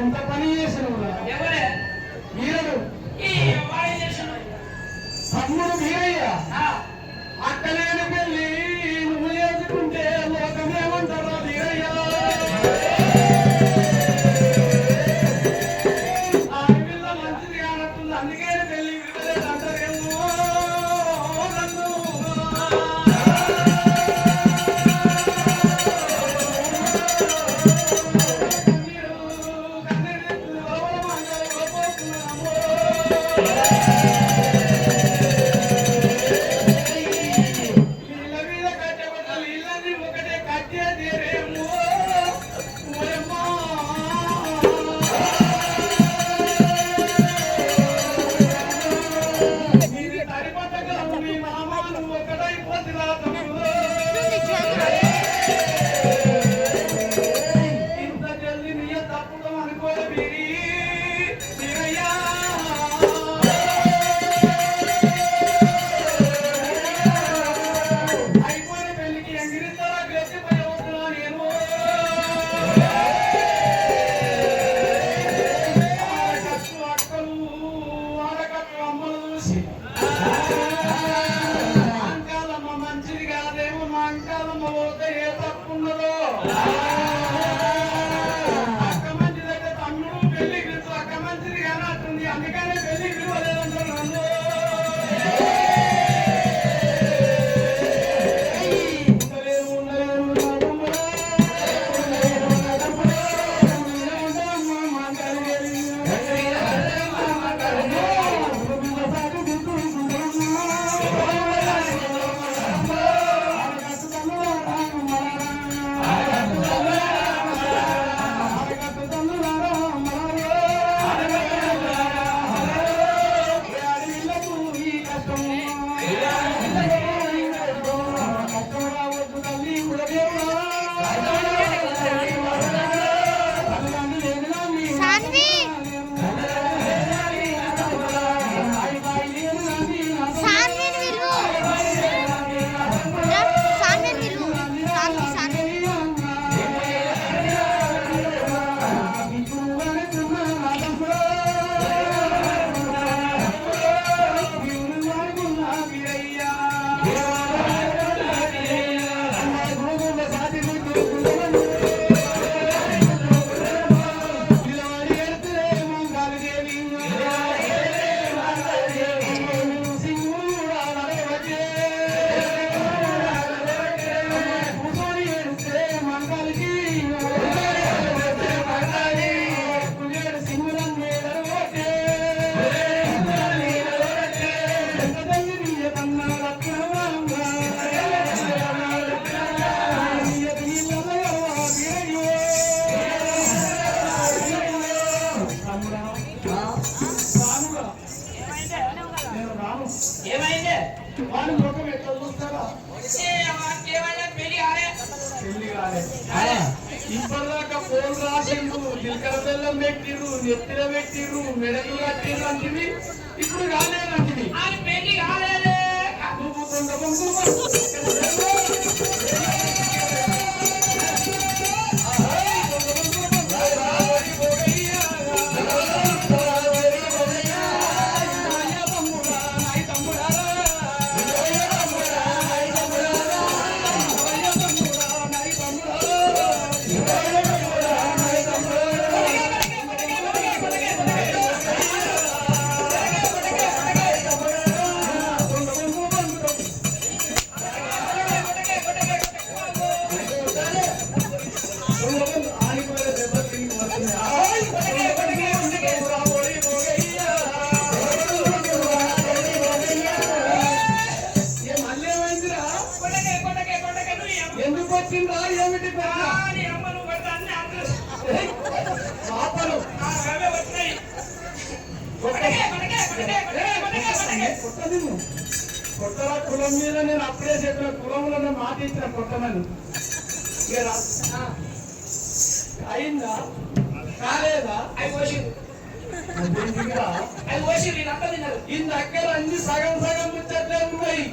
ఎంత పని చేసిన ఎవరే వీరుడు తమ్ముడు వీరయ్య అక్కలేని పెళ్లి నువ్వు చేసుకుంటే లోకమేమంటారా వీరయ్య ఆడపిల్ల మంచిది కానట్టుంది అందుకే పెళ్లి విడలేదు అంటారేమో నన్ను ఇప్పటిదాకా ఫోన్ రాసిండు జీలకర్ర బెల్లం పెట్టిరు నెత్తిన పెట్టిరు మెడకు కట్టిరు అంటివి ఇప్పుడు కాలేదంటివి పెళ్లి కాలేదే కొత్తగా కులం మీద నేను అప్పుడే చెప్పిన కులంలో మాట ఇచ్చిన కొట్టమని అయిందా కాలేదా ఈ దగ్గర అన్ని సగం సగం ముచ్చట్లే ఉన్నాయి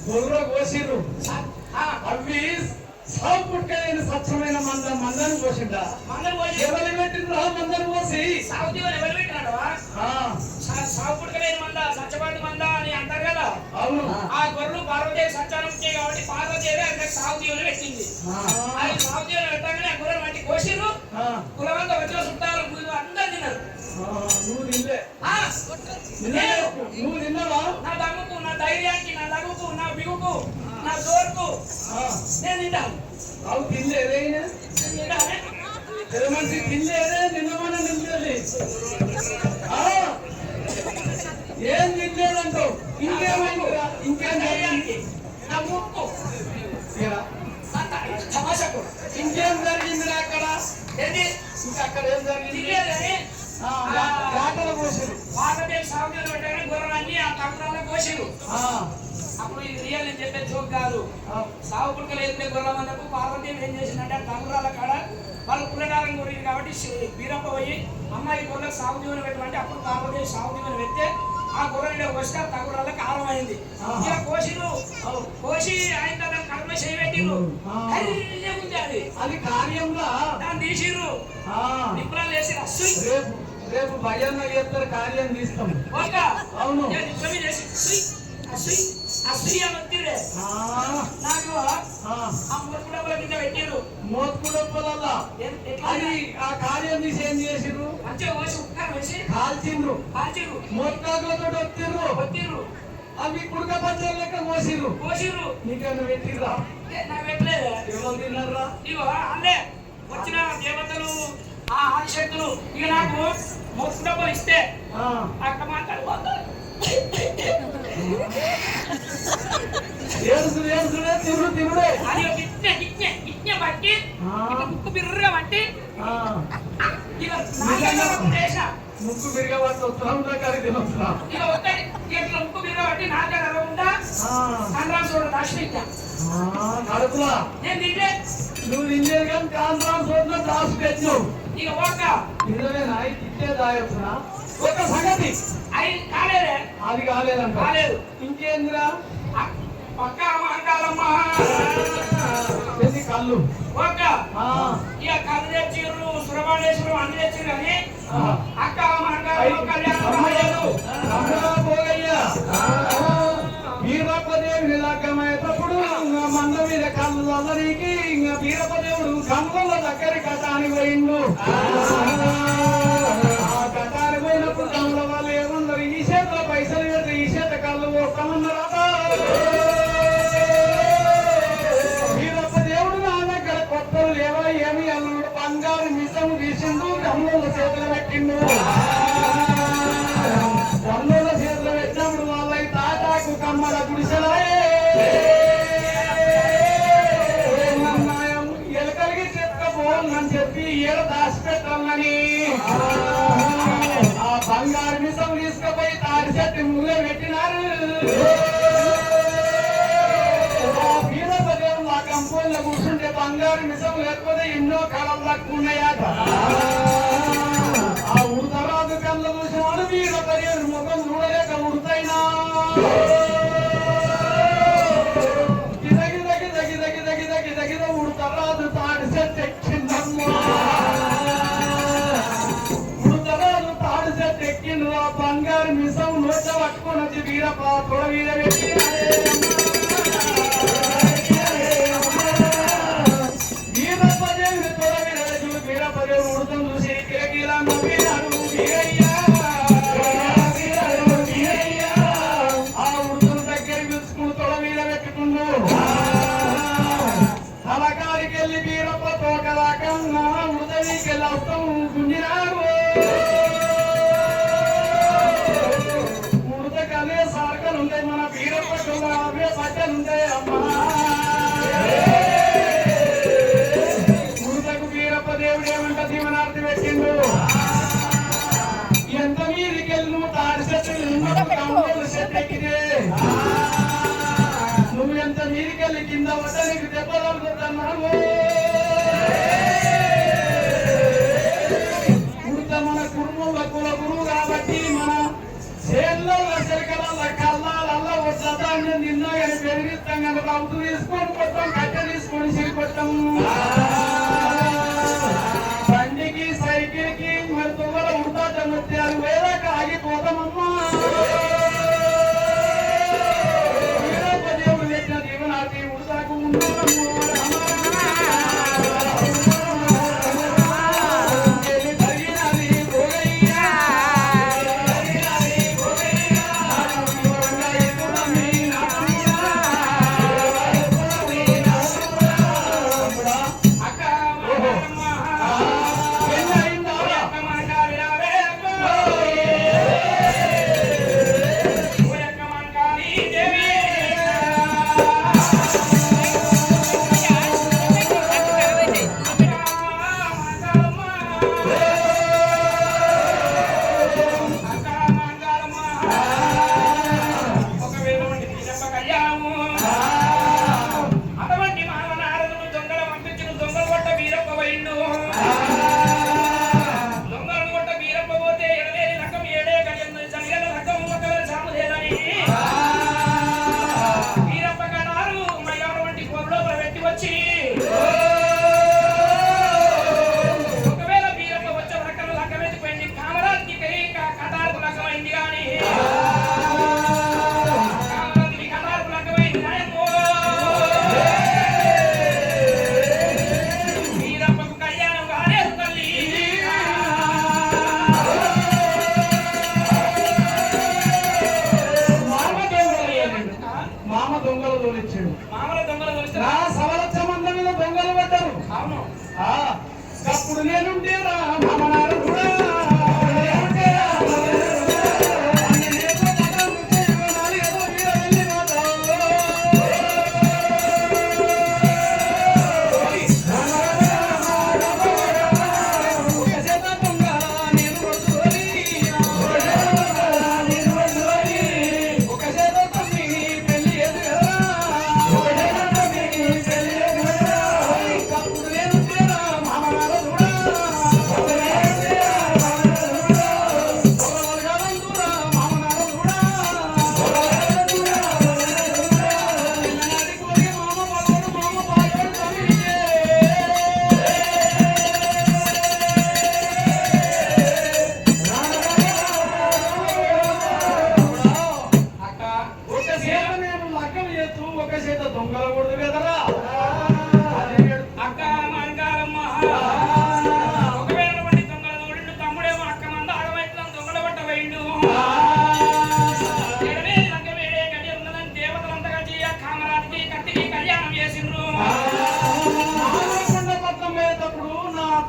గొర్రె కోసిరు అవి సాగు పుట్టుకైన స్వచ్ఛమైన మందని పోసిండా మందరు పోసి ఎవరు పెట్టిండ్రా మందని పోసి సాగుతీ ఎవరు పెట్టినాడు సాగు పుట్టుకలేని మంద సత్యపాటి మంద అని అంటారు కదా. అవును ఆ గొర్రెలు పార్వదేవి సత్యానం ఉంటాయి కాబట్టి పార్వదేవి అంటే సాగుతీవులు పెట్టింది. అది సాగుతీవులు పెట్టగానే ఆ గొర్రెలు మట్టి కోసిరు. కులమంతా వచ్చిన చుట్టాలు అందరు తిన్నారు. నువ్వు తినలే నువ్వు తిన్నావా? నా దమ్ముకు నా ధైర్యానికి నా లగుకు నా బిగుకు నా జోరుకు నేను తింటాను. అవు తినలేదే తింటానే మంచి తినలేదే నిన్నమన్నా నింపేది ఏం తినలేదంటావు. ఇంకేమైందిరా? ఇంకేం ధైర్యానికి నా ముక్కు తమాషకు ఇంకేం జరిగిందిరా అక్కడ? ఏంటి ఇంకా అక్కడ ఏం జరిగింది? తినలేదని ఆటలు పోసారు. పార్వదేవి సాగుతీవులు పెట్టగానే గొర్రెలన్నీ ఆ తమ్ముళ్ళ కోసిరు. అప్పుడు ఇది రియల్ అని చెప్పే జోక్ కాదు. సాగు పుట్టుకలు ఎత్తే గొర్రెల మందకు పార్వదేవి ఏం చేసిందంటే తమ్మురాల కాడ వాళ్ళు పుల్లడారం కోరింది కాబట్టి బీరప్ప పోయి అమ్మాయి గొర్రెలకు సాగు దీవెన పెట్టమంటే అప్పుడు పార్వదేవి సాగు దీవెన పెడితే ఆ గొర్రెలు వస్తే తగురాలకు కారం అయింది. ఇలా కోసిరు కోసి ఆయన దాన్ని కర్మ చేయబెట్టిరు. ఉంది అది అది కార్యంలో దాన్ని తీసిరు నిప్పురాలు వేసి అస్సు రేపు భయాన్న చేస్తారు కార్యం తీస్తాం. అవును నిప్పుల చేసి అసూయ వత్తిరే నాకు ఆ మూర్ఖ డబ్బుల కింద పెట్టిరు. మోత్కు డబ్బులల్లా అది ఆ కార్యం తీసి ఏం చేసిర్రు? మంచిగా పోసి ఉప్పు వేసి కాల్చిండ్రు. మోత్కాకులతో వత్తిర్రు. అవి కుడక పచ్చడి లెక్క కోసిర్రు. నీకేమైనా పెట్టిర్రా? నాకు పెట్టలేదు. ఎవరు తిన్నారా? ఇగో అల్లే వచ్చిన దేవతలు ఆ ఆదిశక్తులు ఇక నాకు మోత్కు డబ్బులు ఇస్తే అక్కడ మాట్లాడిపోతారు. తిరుడే అది గిట్నే బట్టి ముక్కు బిర్రగా బట్టి ముక్కు బిరిగా పట్టి వస్తున్నాం కరి తినొస్తున్నాం. ఇట్లా ముక్కు బిర్రగా బట్టి నాకే అరవకుండా కాంద్రాంశోడు దాచిపెట్టా కడుపులా నేను తింటే నువ్వు తింటేది కానీ కాంద్రాంశోడు దాచి పెట్టినావు. ఇక ఓక నిజమేనా? తిట్టే దాయొచ్చునా? ఒక సంగతి అది కాలేదే. అది కాలేదంట. కాలేదు. ఇంకేందిరా? పక్క మహంకాలమ్మా కళ్ళు ఓక ఇక కళ్ళు తెచ్చిర్రు సురవాణేశ్వరు అన్ని తెచ్చిర్రు కానీ అక్క మహంకాలం కళ్యాణం వీరప్పదేవుని లగ్గమయ్యేటప్పుడు మంద మీద కళ్ళు అందరికి ఇంకా వీరప్పదేవుడు కళ్ళ దగ్గర కథానికి పోయిండు. ఆ కథానికి పోయినప్పుడు కళ్ళ వాళ్ళు ఏమన్నారు? ఈ చేతిలో పైసలు పెడితే ఈ చేత కళ్ళు పోస్తామన్నారా? వీరప్పదేవుడు నా దగ్గర కొత్తలు లేవా ఏమి అన్నాడు. బంగారు మిసం తీసిండు కళ్ళ చేతులు పెట్టిండు. కళ్ళ చేతులు పెట్టినప్పుడు వాళ్ళకి తాటాకు కమ్మల గుడిసెలాయే ఎలకలిగి చెప్పుకోవాలని చెప్పి ఏడ దాచిపెట్టాలని ఆ బంగారు మిసం తీసుకుపోయి తాడి చెట్టు ముగ్గులో పెట్టినారు. వీరప్పదేవుడు ఆ కంపోల్లో కూర్చుంటే బంగారు మిసం లేకపోతే ఎన్నో కళలు తక్కున్నాయట. ఆ ఉడతరాజు కళ్ళ చూసినాడు వీరప్పదేవుడు ముఖం చూడలేక ఉడతైనా ఉడతరాజు తాడి చెట్టు ఎక్కిందమ్మా. ఉడతరాజు తాడి చెట్టు ఎక్కిండు. ఆ బంగారు మిసం నోట పట్టుకొని వచ్చి వీరప్ప తొడ వీర పెట్టి వీరప్పదేవుడు తొడ వీర పెట్టి వీరప్పదేవుడు ఉడతం చూసి కిరకీలా నవ్వినాడు. ఆ ఉడతను దగ్గరికి పిలుచుకుని తొడ వీర పెట్టుకుండు. తలకారికి వెళ్ళి వీరప్ప తోకదాకా ఉడతనికి వెళ్ళి అర్థం గుంజినాడు. ఉడతకనే సార్కలు ఉంటాయి. మన వీరప్ప అవే పట్టలుంటాయి అమ్మా. ఉడతకు వీరప్ప దేవుడు ఏమంట దీవనార్థి పెట్టిండు. ఎంత మీదికెళ్ళి నువ్వు తాడి చెట్టు చెట్టు ఎక్కితే నువ్వు ఎంత మీదికెళ్ళి కింద పడ్డ నీకు దెబ్బలున్నావు. ఉడత మన కుటుంబంలో కుల గురువు కాబట్టి మన చేల్లో చిలకల కళ్ళాలల్లా వడ్ల ధాన్యం నిన్నా కానీ పెరిగిస్తాం కానీ రౌతు తీసుకొని కొట్టాం కట్టె తీసుకొని సిరికొట్టాం. అప్పుడు నేనుంటేరా మామనారు కూడా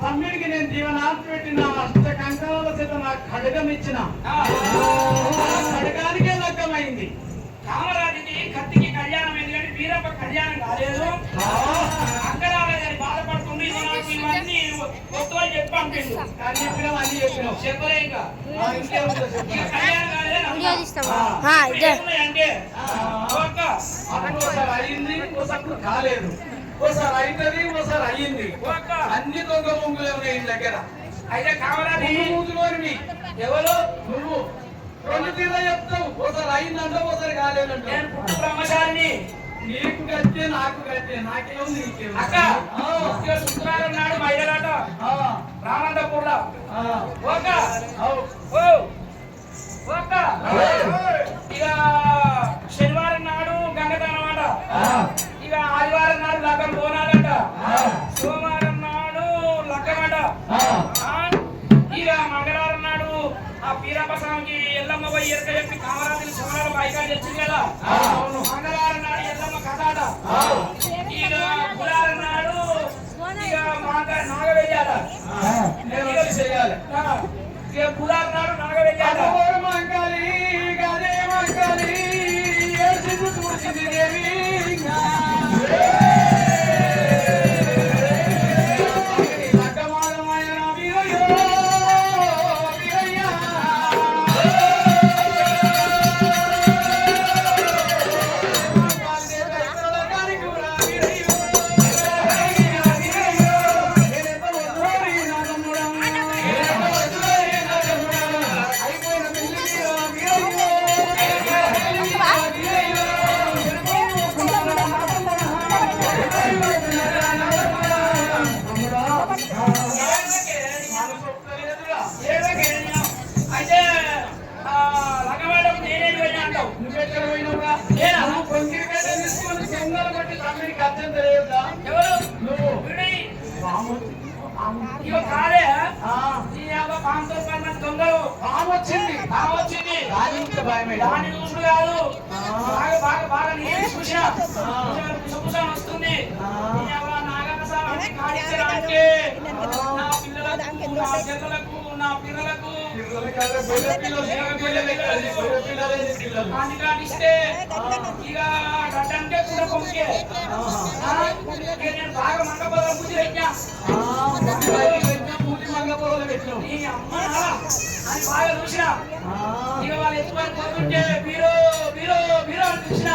తమ్ముడికి నేను జీవనాన్ని పెట్టిన అష్ట కంకణాల చేత నాకు ఖడ్గం ఇచ్చిన ఖడ్గానికే లగ్గమైంది. కామరాజుకి కత్తికి కళ్యాణం అయింది కానీ వీరప్ప కళ్యాణం కాలేదు. అక్కడాలని బాధపడుతుంది. ఇవన్నీ కొత్తగా చెప్పి పంపిండు. చెప్పినావు అన్ని చెప్పినావు చెప్పలే ఇంకా కళ్యాణం అంటే ఒకసారి అయింది ఒకసారి కాలేదు, ఓసారి అవుతుంది ఓసారి అయ్యింది. అన్ని దొంగ బొంగులు ఉన్నాయి ఇంటి దగ్గర. అయితే కామరాజు మూతులోనివి ఎవరు నువ్వు రెండు తీరా చెప్తావు. ఒకసారి అయిందంటే ఒకసారి కాలేదంటే. నేను పుట్టు బ్రహ్మచారిని. నీకు కట్టే నాకు కట్టే నాకేమో నీకేమో. అక్క శుక్రవారం నాడు మైదలాట రామంతపూర్లో ఇక శనివారం నాడు గంగతనమాట. ఇక ఆదివారం నాడు లగ్గం పోనాడట. సోమవారం నాడు లగ్గమట. ఇక మంగళవారం నాడు ఆ పీరప్ప స్వామికి ఎల్లమ్మ పోయి ఎరక చెప్పి కామరాజుని సోమవారం బైకాలు తెచ్చింది కదా. మంగళవారం నాడు ఎల్లమ్మ కథాట. ఇక బుధవారం నాడు ఇక నాగవెయ్యాల చేయాలి. ఇక బుధవారం నాడు నాగవెయ్యాల. దాని చూసుడు కాదు, బాగా బాగా బాగా నేను చూసిన చూసాను వస్తుంది. నాగన్నసానికి నా పిల్లలకు నా పిల్లలకు నా పిల్లలకు కానిస్తే ఇక గడ్డంటే కూడా కొంకే నేను బాగా మంగపదం పూజ పెట్టా. నీ అమ్మ అని బాగా చూసిన. ఇక వాళ్ళు ఎక్కువ పోతుంటే బీరో బీరో బీరో అని చూసిన.